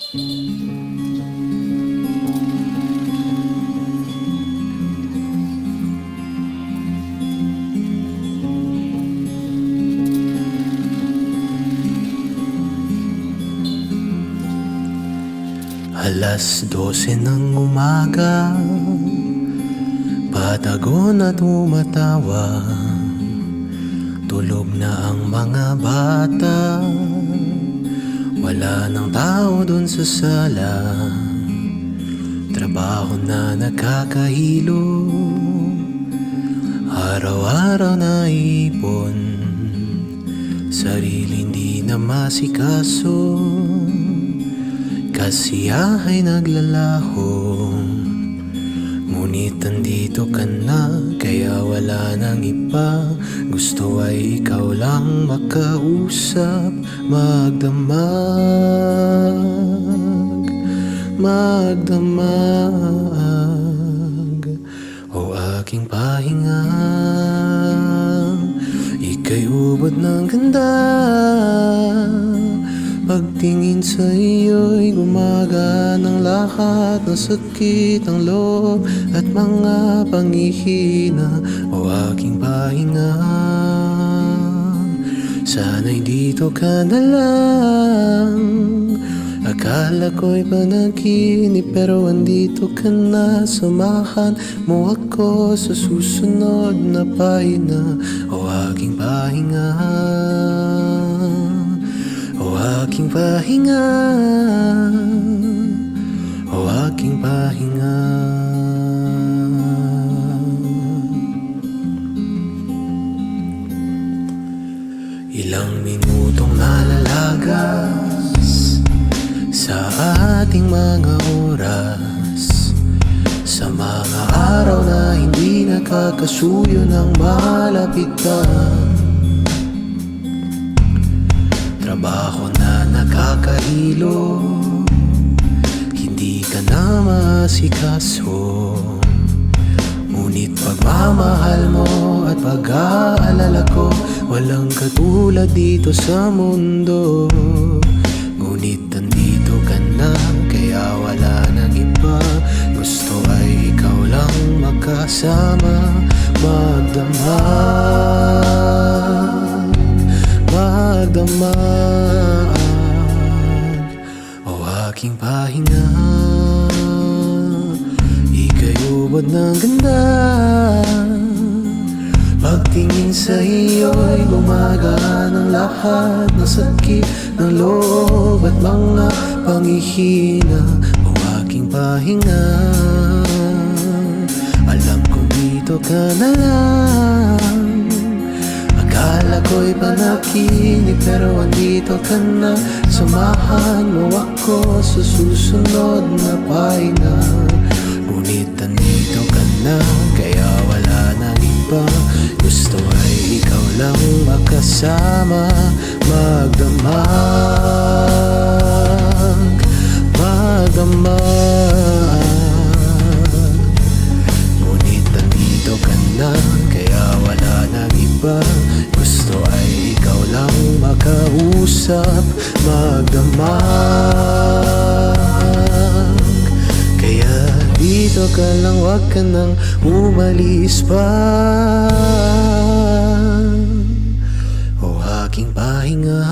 Alas 12 ng umaga, patago na tumatawa. Tulog na ang mga bata, wala nang tao dun sa sala. Trabaho na nakakahilo, araw-araw na ipon, sarili hindi na masikaso. Kasiyahay naglalaho, ngunit andito ka na, kaya wala nang iba. Gusto ay ikaw lang makausap, magdamag o aking pahinga. Ika'y ubod ng ganda, pagtingin sa iyo'y gumagaan ang lahat ng sakit ng loob at mga panghihina. O aking pahinga, sana'y dito ka na lang. Akala ko'y panaginip pero andito ka na. Samahan mo ako sa susunod na pahina. O aking pahinga, o aking pahinga, o aking pahinga. Ilang minutong nalalagas sa ating mga oras, sa mga araw na hindi nakakasuyo ng malapitan. Trabaho na nakakahilo, hindi ka na maasikaso. Ngunit pagmamahal mo at pag-aalala ko, walang katulad dito sa mundo. Ngunit andito ka na, kaya wala nang iba. Gusto ay ikaw lang makasama, magdamag o aking pahinga. Ika'y ubod ng ganda, pagtingin sa iyo'y gumagaan ang lahat ng sakit ng loob at mga panghihina. O aking pahinga, alam kong dito ka na lang. Akala ko'y panaginip pero andito ka na. Samahan mo ako sa susunod na pahinga. Ngunit andito ka na, kaya wala nang iba. Gusto ay ikaw lang makasama, magdamag ngunit andito ka na, kaya wala nang iba. Gusto ay ikaw lang makausap, magdamag. Kaya dito ka lang, wag ka nang umalis pa. O aking pahinga,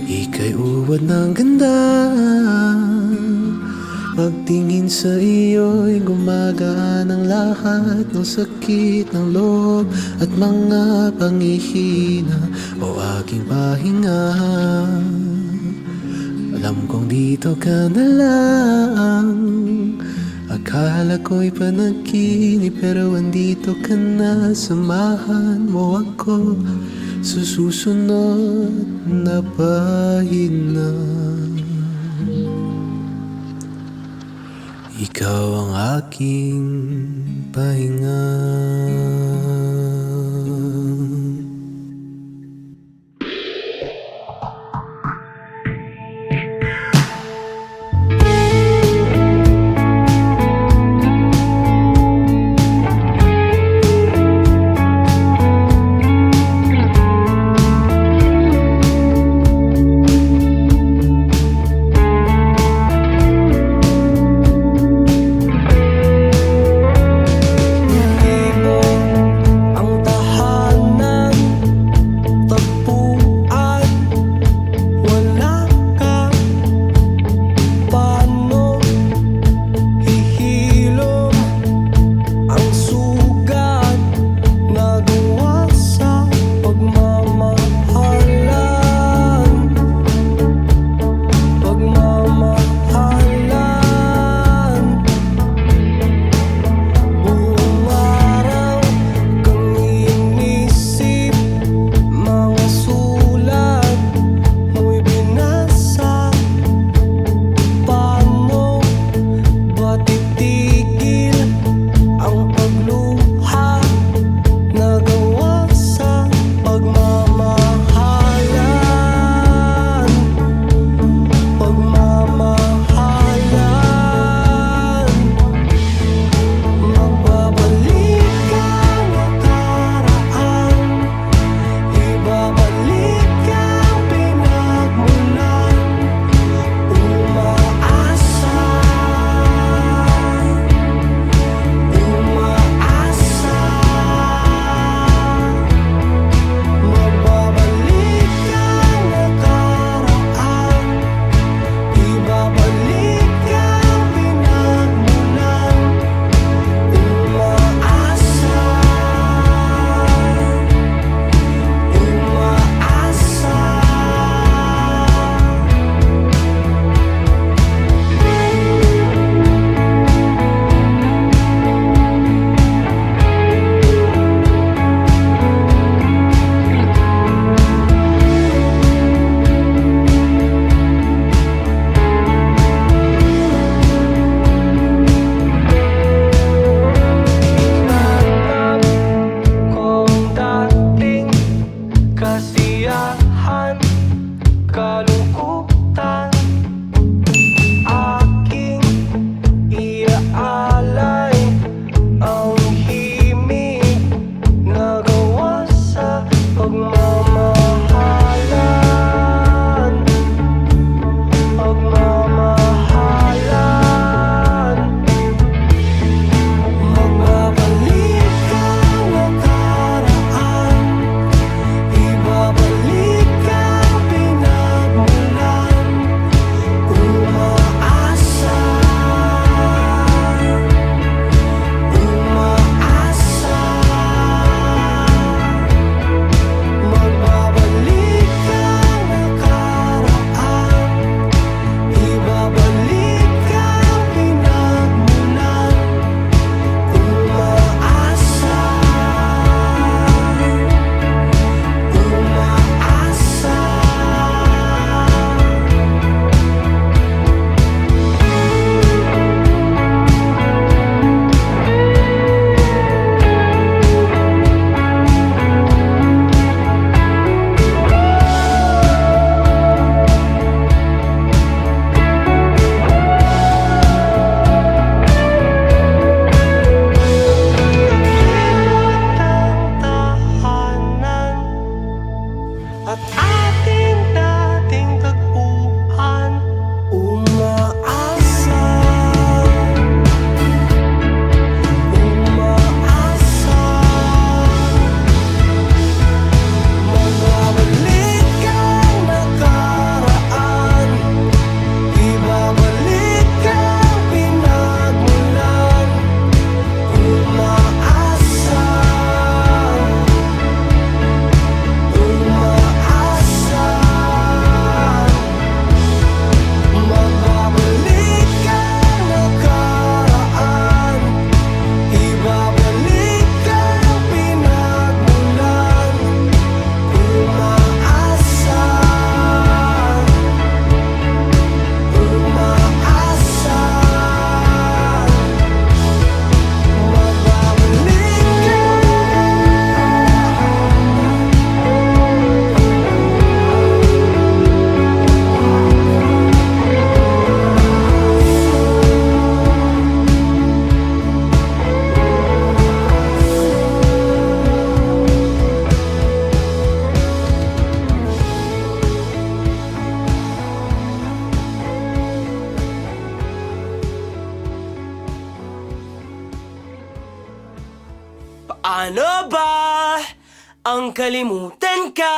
ika'y ubod ng ganda, pagtingin sa iyo'y gumagaan ang lahat ng sakit ng loob at mga panghihina. O aking pahinga, alam kong dito ka na lang. Akala ko'y panaginip pero andito ka na. Samahan mo ako sa susunod na pahina. Ikaw ang aking pahinga. kalungkutan aking iaalay ang himig na gawa sa pagmamahalan. Magbabalik ang nakaraan, ibabalik ang pinagmulan. Umaasa, umaasa. Magbabalik ang nakaraan, ibabalik ang pinagmulan. Umaasa, umaasa. Tahanan at ating dating tagpuan. Umaasa, umaasa. Magbabalik ang nakaraan, ibabalik ang pinagmulan. Umaasa, umaasa. Magbabalik ang nakaraan, ibabalik ang pinagmulan. Umaasa, umaasa. Paano ba ang kalimutan ka?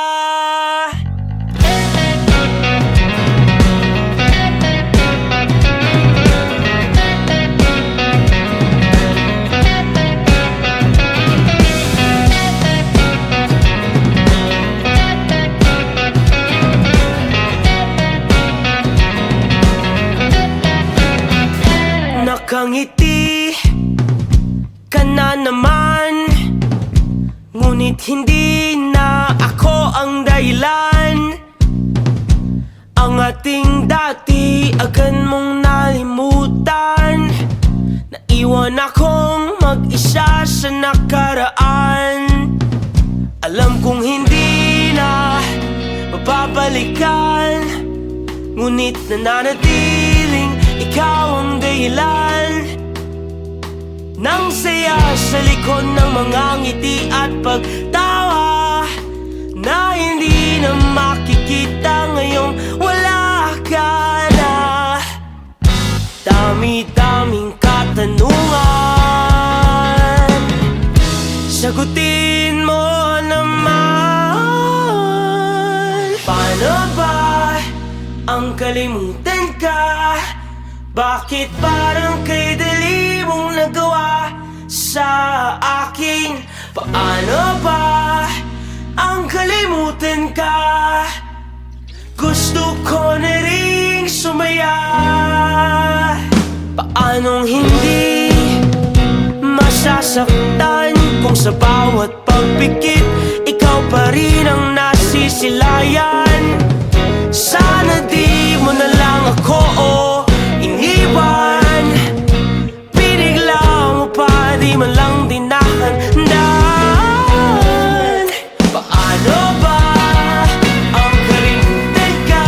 Nakangiti ka na naman, ngunit hindi na ako ang dahilan. Ang ating dati agad mong nalimutan. Naiwan akong mag-isa sa nakaraan. Alam kong hindi na mapapalikan, ngunit nananatiling ikaw ang dahilan ng saya sa likod ng mga ngiti at pagtawa na hindi na makikita ngayong wala ka na. Dami-daming katanungan, sagutin mo naman. Paano ba ang kalimutan ka? Bakit parang kay dali mong nagawa sa akin? Paano ba ang kalimutan ka? Gusto ko na ring sumaya. Paanong hindi masasaktan kung sa bawat pagpikit ikaw pa rin ang nasisilayan? Sana di mo na lang ako iniwan. Pinigla mo pa, di man lang dinahandaan. Paano ba ang kalimutan ka?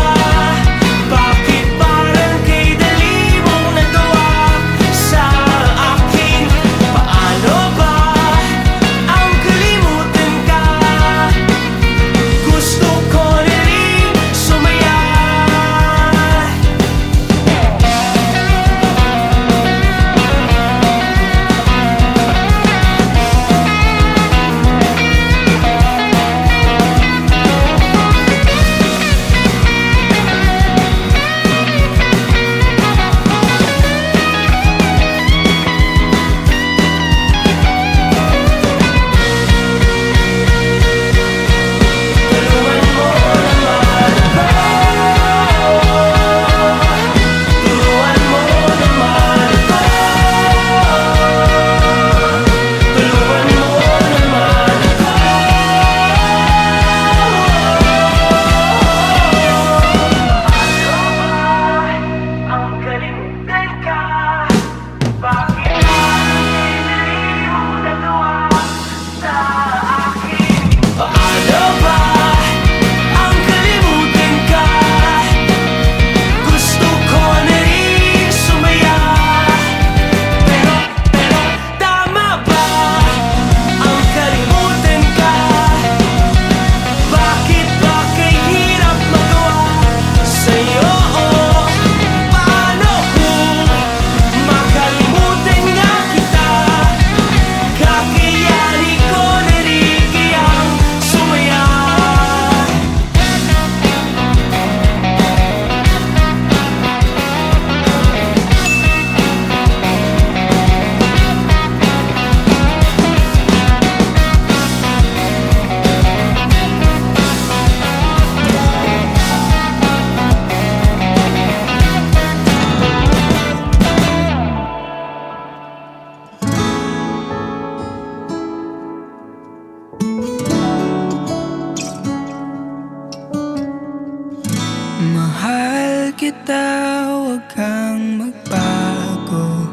Mahal kita, huwag kang magbago.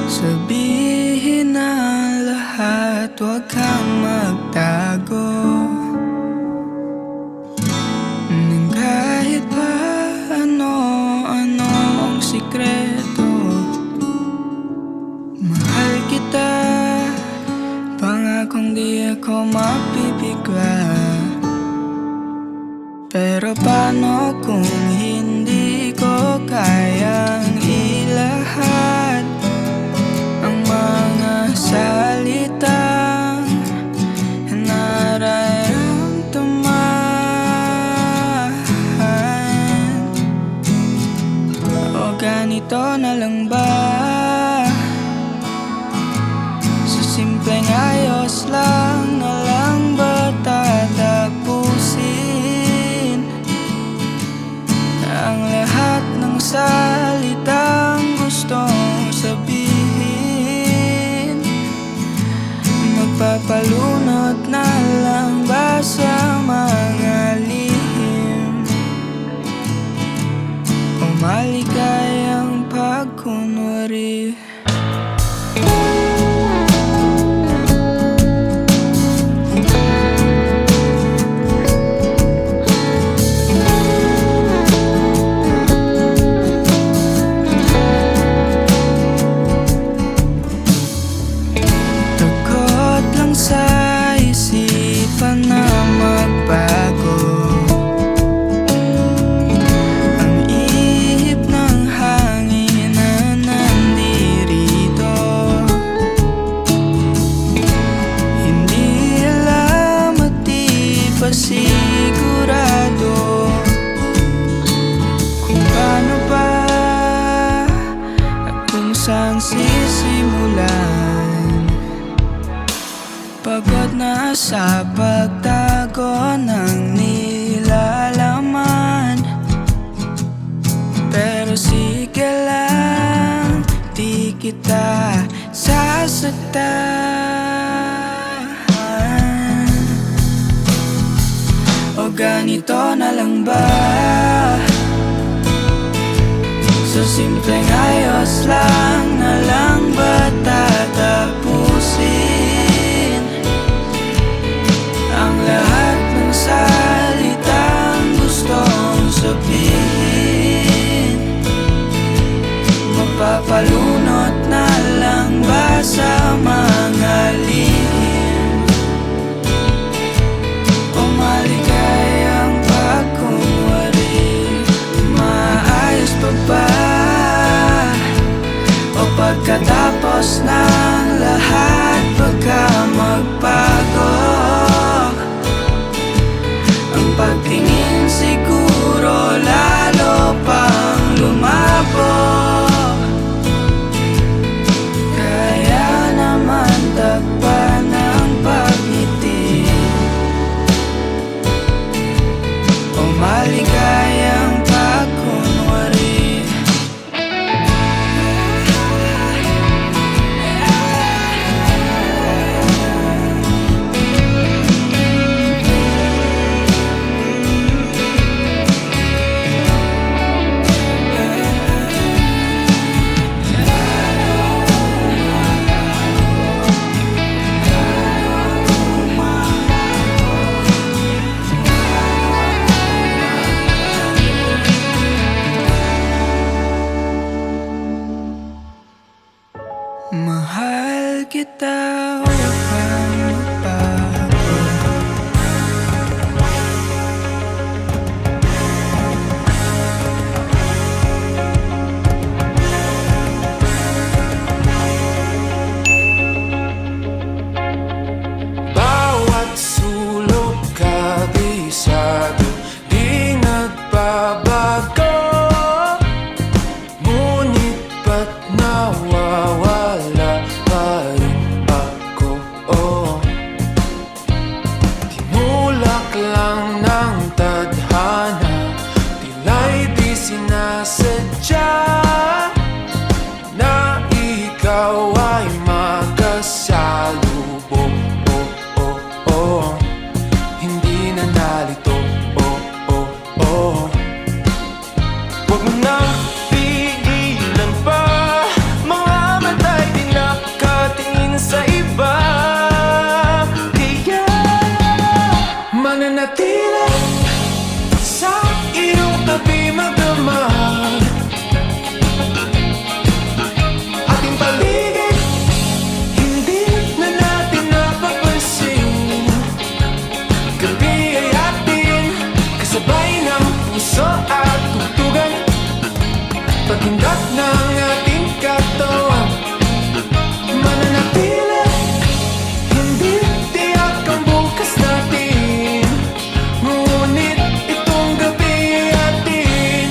Sabihin na lahat, huwag kang magtago. Nang kahit pa ano-ano ang sikreto, mahal kita, pangakong di ako mapipigla. Pero paano kung hindi ko kayang ilahad ang mga salitang nararamdaman? O ganito na lang ba? Sa simpleng ayos lang na lang ba tatapusin ang lahat ng salitang gustong sabihin? Magpapalunod na lang ba sa mga lihim o maligayang pagkunwari? Sa isipan na magbago ang ihip ng hangin na nandirito. Hindi alam at di pa sigurado kung paano ba at kung saan sisimulan. Pagod na sa pagtago ng nilalaman, pero sige lang, di kita sasaktan. O ganito na lang ba? Sa simpleng ayos lang na lang ba tatapusin ang lahat ng salitang gustong sabihin? Magpapalunod na lang ba sa mga lihim o maligayang pagkunwari? Maayos pa ba o pagkatapos ng lahat pagka magbago ang pagtingin, siguro lalo pang lumabo? Kaya naman takpan ng pagngiti o maligayang pagkunwari. sa iyong tabi magdamag. Ating paligid, hindi na natin napapansin. Gabi ay atin, kasabay ng puso at tugtugan, paghindat ng ating katawan. Mananatili, hindi tiyak ang bukas natin, ngunit itong gabi ay atin.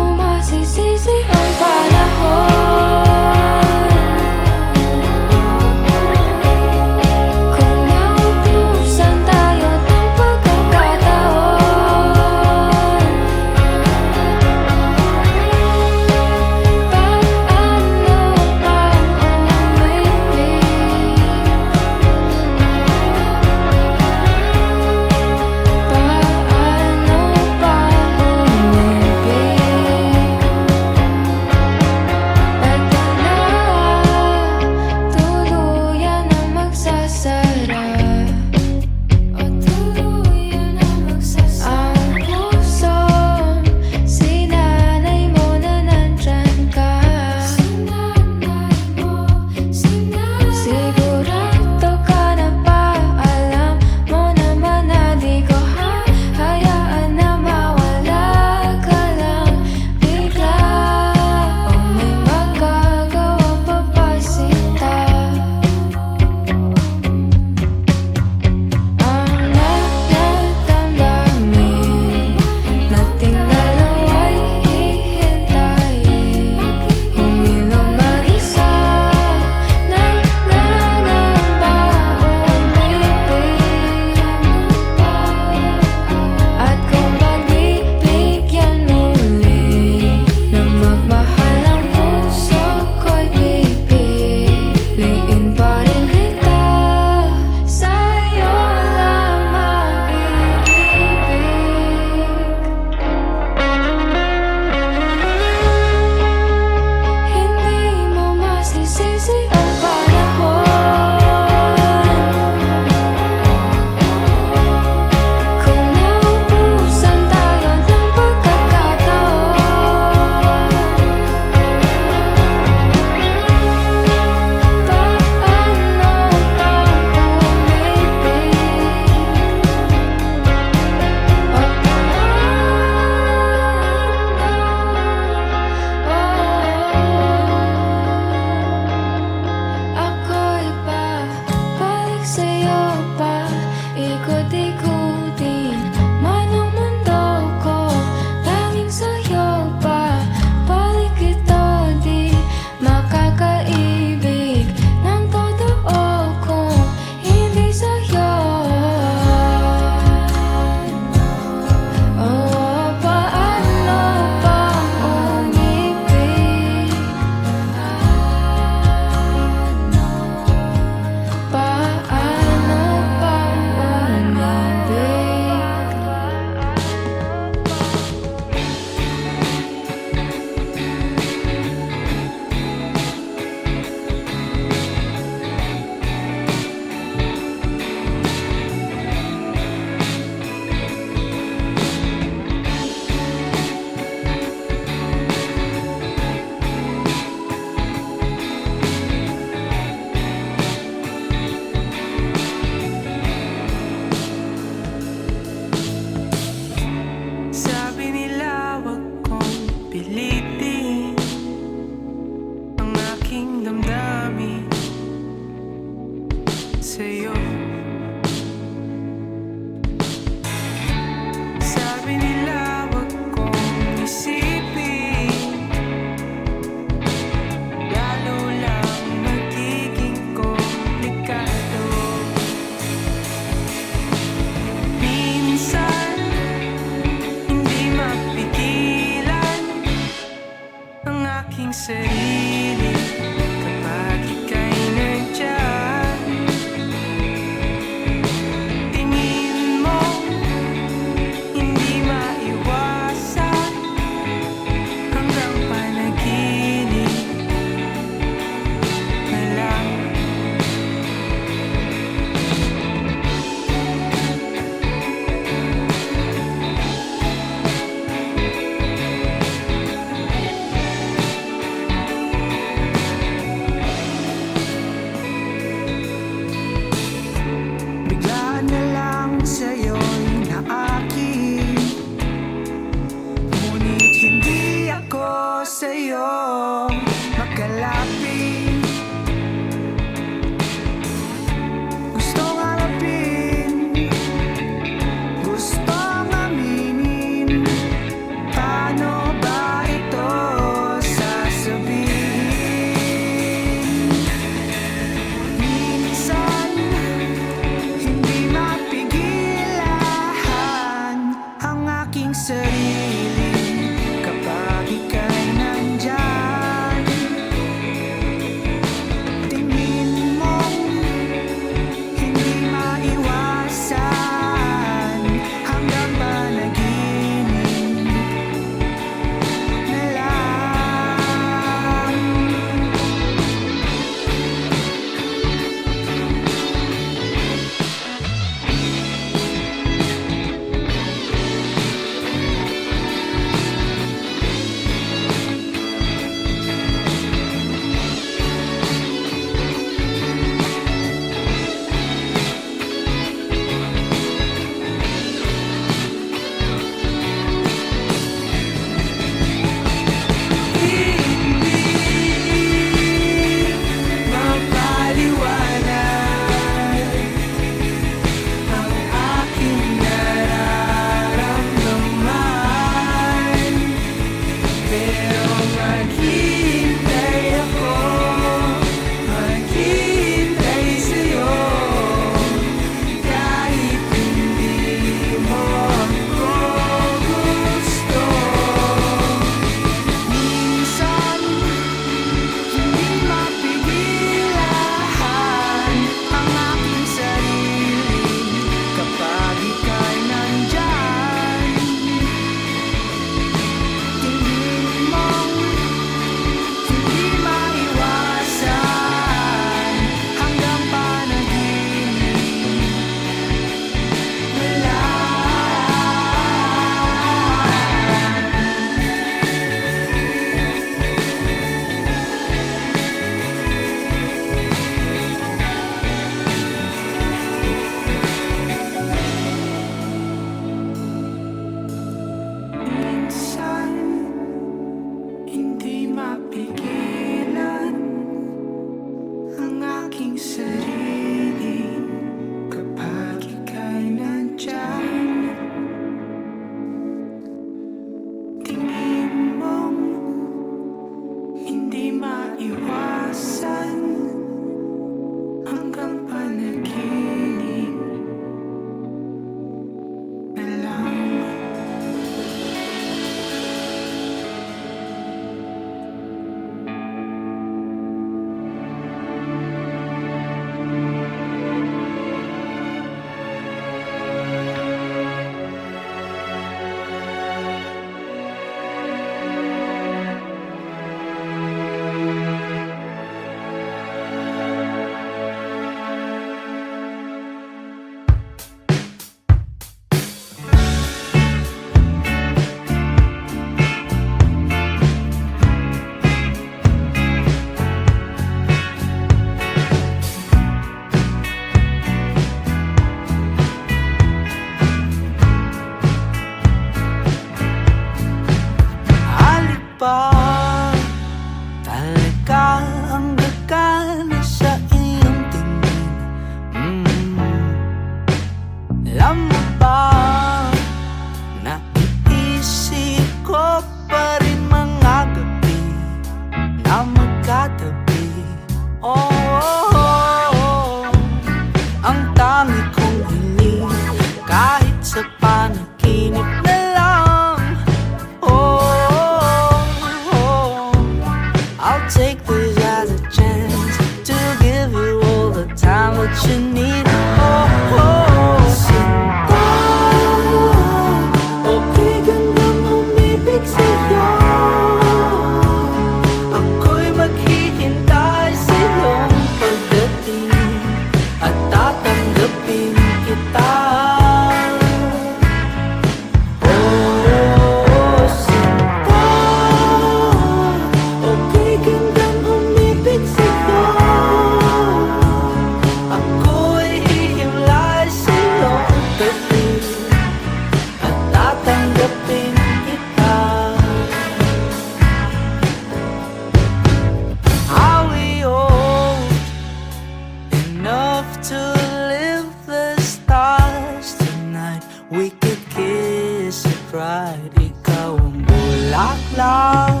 pride, ikaw ang bulaklak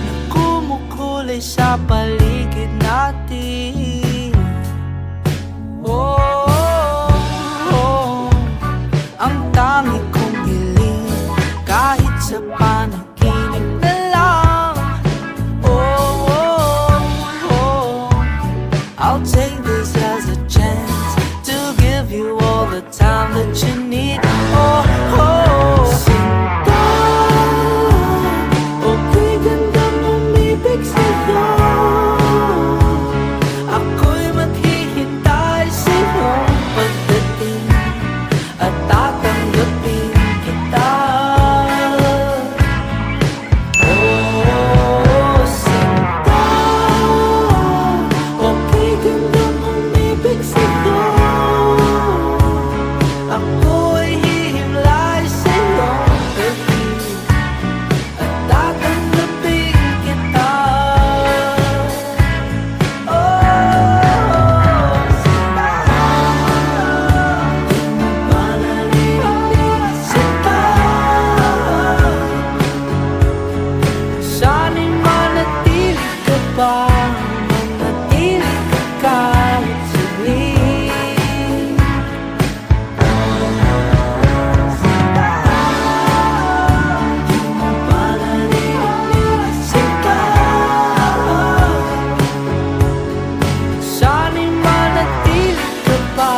na kumukulay sa paligid natin. Oh, oh, oh. Ang tangi kong hiling kahit sa panaginip na lang. Oh, oh, oh. I'll take this as a chance to give you all the time that you need. Oh, oh. Sinta, okay gandang umibig sa'yo. Ako'y maghihintay sa'yo pagdating at tatanggapin kita. Oh, sinta, okay gandang umibig sa'yo. Ako'y hihimlay sa'yo pagdating at tatanggapin kita. Oh, sinta, di mo ba naririnig, sinta? Sana'y manatili ka pa, manatili ka kahit saglit. Sinta, di mo ba naririnig, sinta? Sana'y manatili ka pa,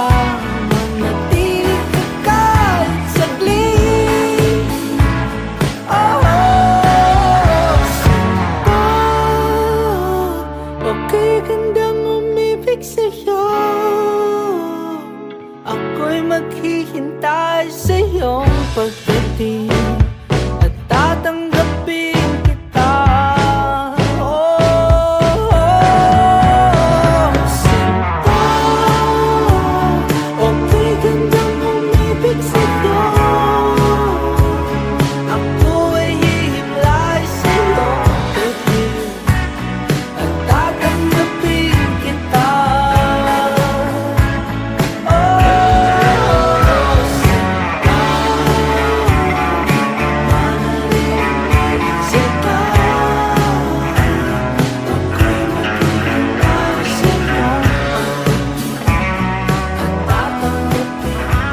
manatili ka kahit saglit. Oh, sinta, okay gandang umibig sa'yo. Ako'y maghihintay sa'yong pagdating at tatanggapin kita. Oh, sinta, okay gandang umibig sa'yo. Ako'y hihimlay sa'yo pagdating at tatanggapin kita. Oh, sinta, manaririnig, sinta. Ako'y maghihintay sa'yo pagdating at tatanggapin kita.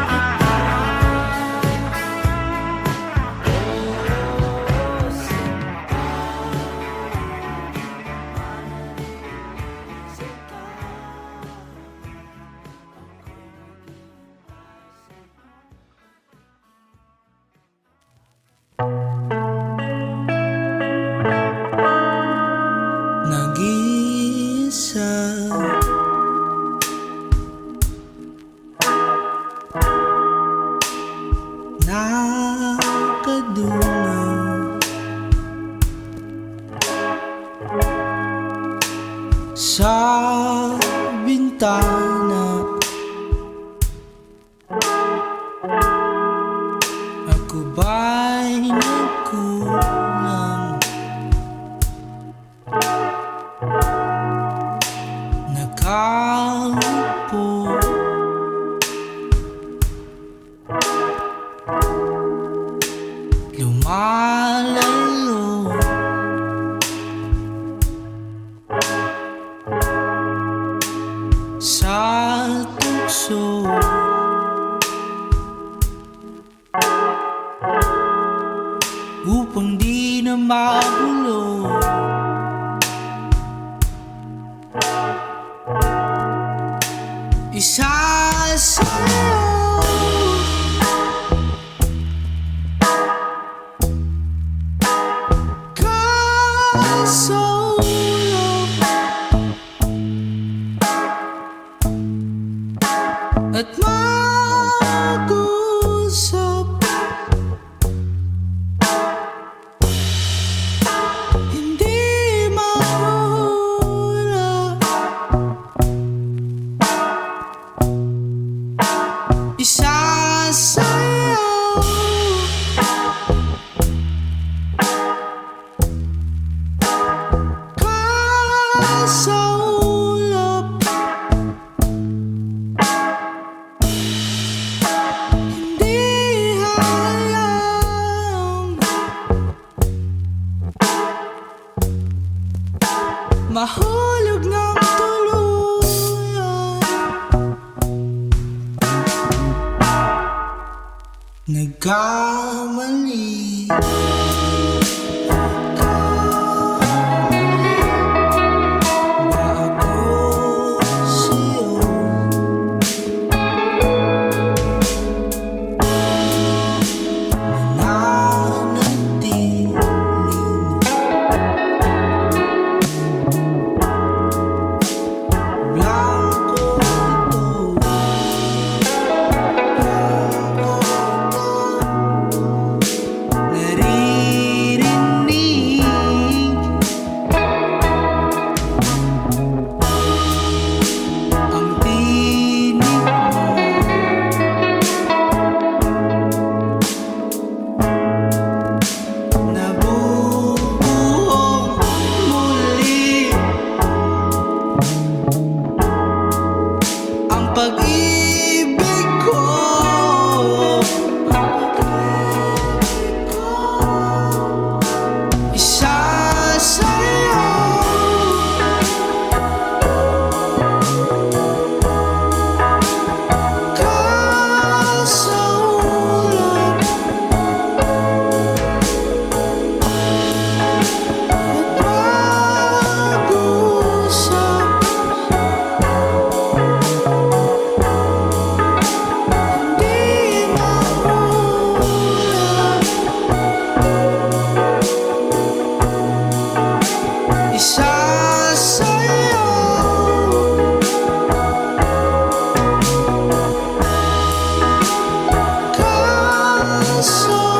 Oh, nag-iisa, nakadungaw sa bintana. Ako ba'y nagkulang? Nakaupo, lumalayo, sa tukso. Upang di na magulo, isa sa'yo. Kasulong at mag-usap, hindi mahula. Isa nagkamali. Pag-ibig ko, isa sa'yo. Kasaulap at pag-usap, isa sa'yo. Kasaulap,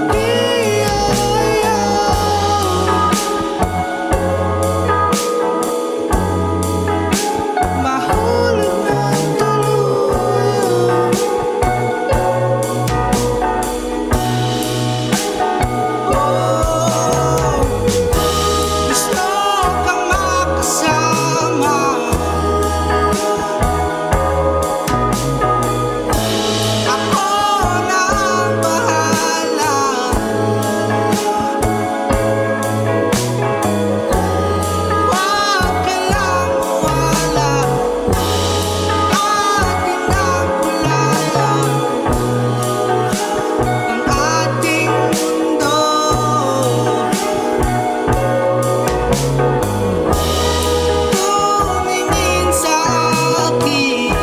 biyaya, mahulog ng tuluyan. Gusto kang makasama, ako na ang bahala. Huwag ka lang mawala at pinagpulayan ang ating mundo. Tumingin sa akin,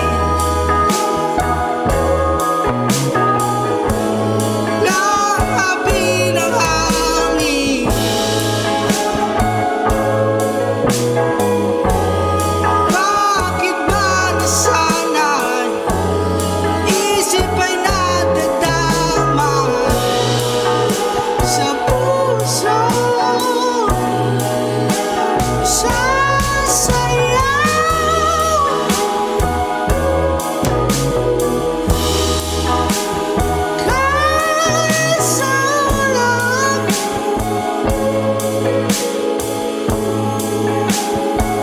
lahabi ng hangin. Bakit ba nasanay isip ay nadadama sa puso? Sasayaw, kasaulap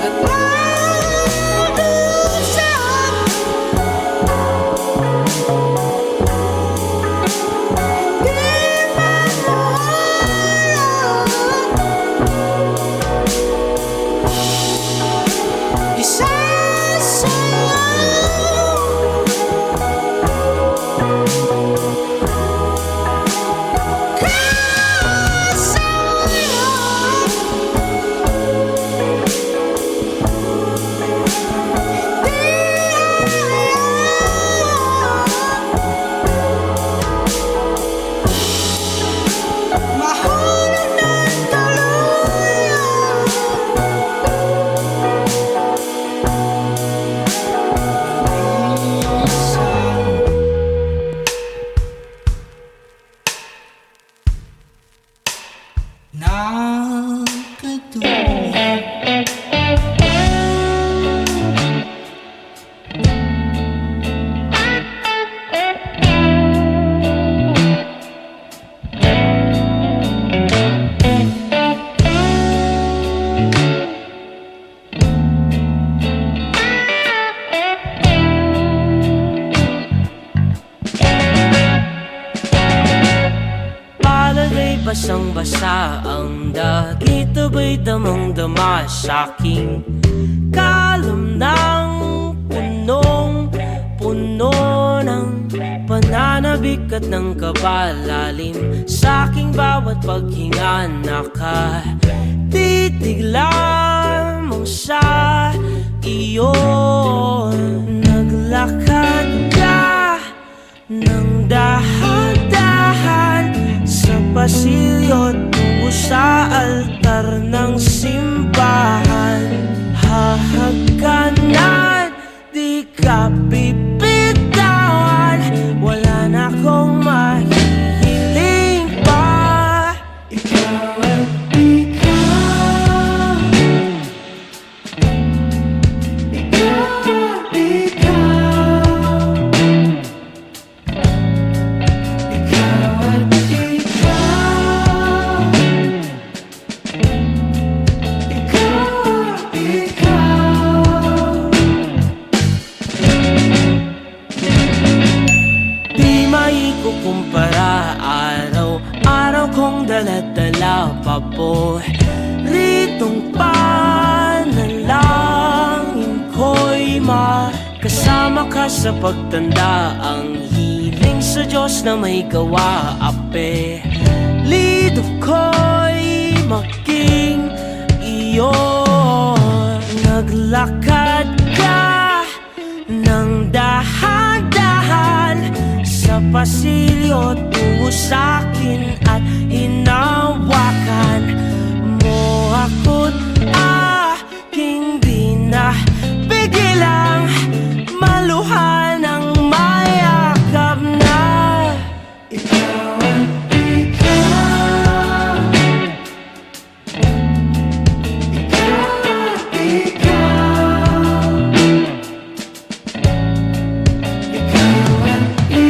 at mag-usap, di man mawala. Isa mahulog ng tuluyan. Nakatulog. Palagay basang-basa ang dagit, aba'y damang-dama sa'king kalam ng puno ng pananabik at ng kabalalim. Sa aking bawat paghinga nakatitig lamang sa iyo. Naglakad ka ng dahan-dahan sa pasilyo tungo sa altar ng simbahan. Hahagkanan, di ka bibitawan, wala na akong mahihiling pa. Ikaw at ikaw, ikaw at ikaw, ikaw at ikaw, di maikukumpara, araw-araw kong dala-dala pa po ritong panalangin ko'y makasama ka sa pagtanda. Ang hiling sa Diyos na may gawa, apelido ko'y maging iyo. Naglakad ka ng dahan-dahan sa pasilyo tungo sa'kin at hinawakan mo ako't aking binabigilang maluhan ng mayakap na. Ikaw at ikaw, ikaw at ikaw, ikaw at ikaw,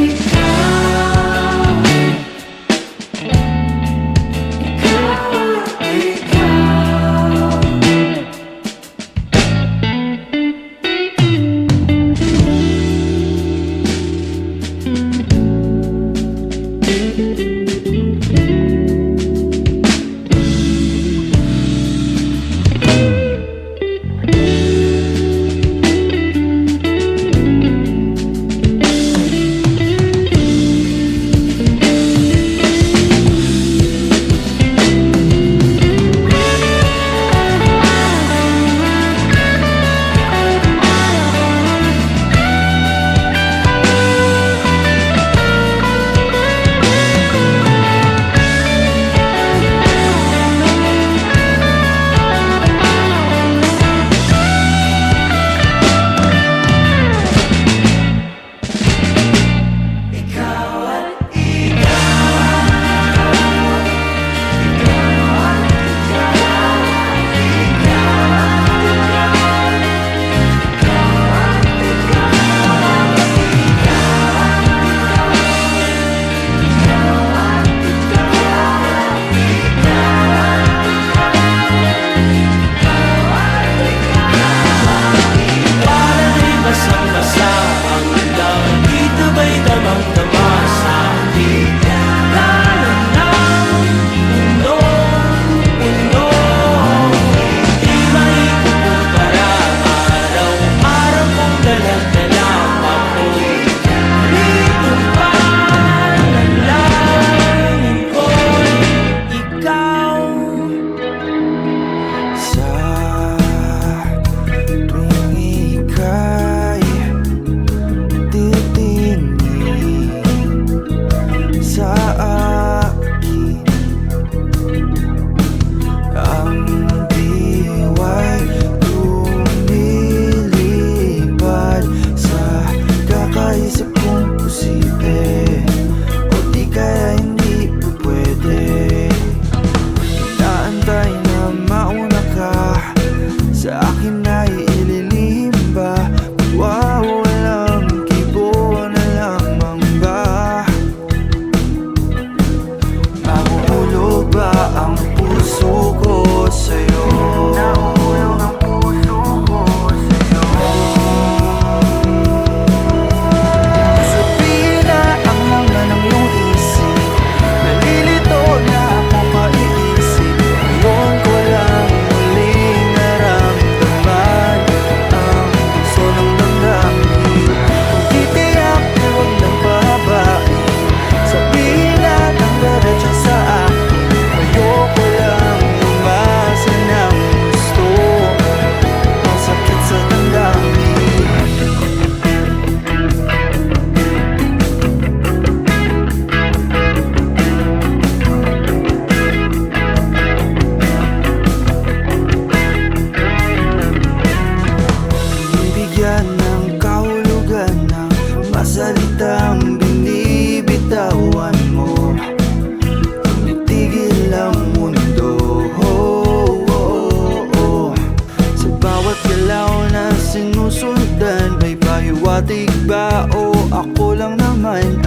patig ba o ako lang naman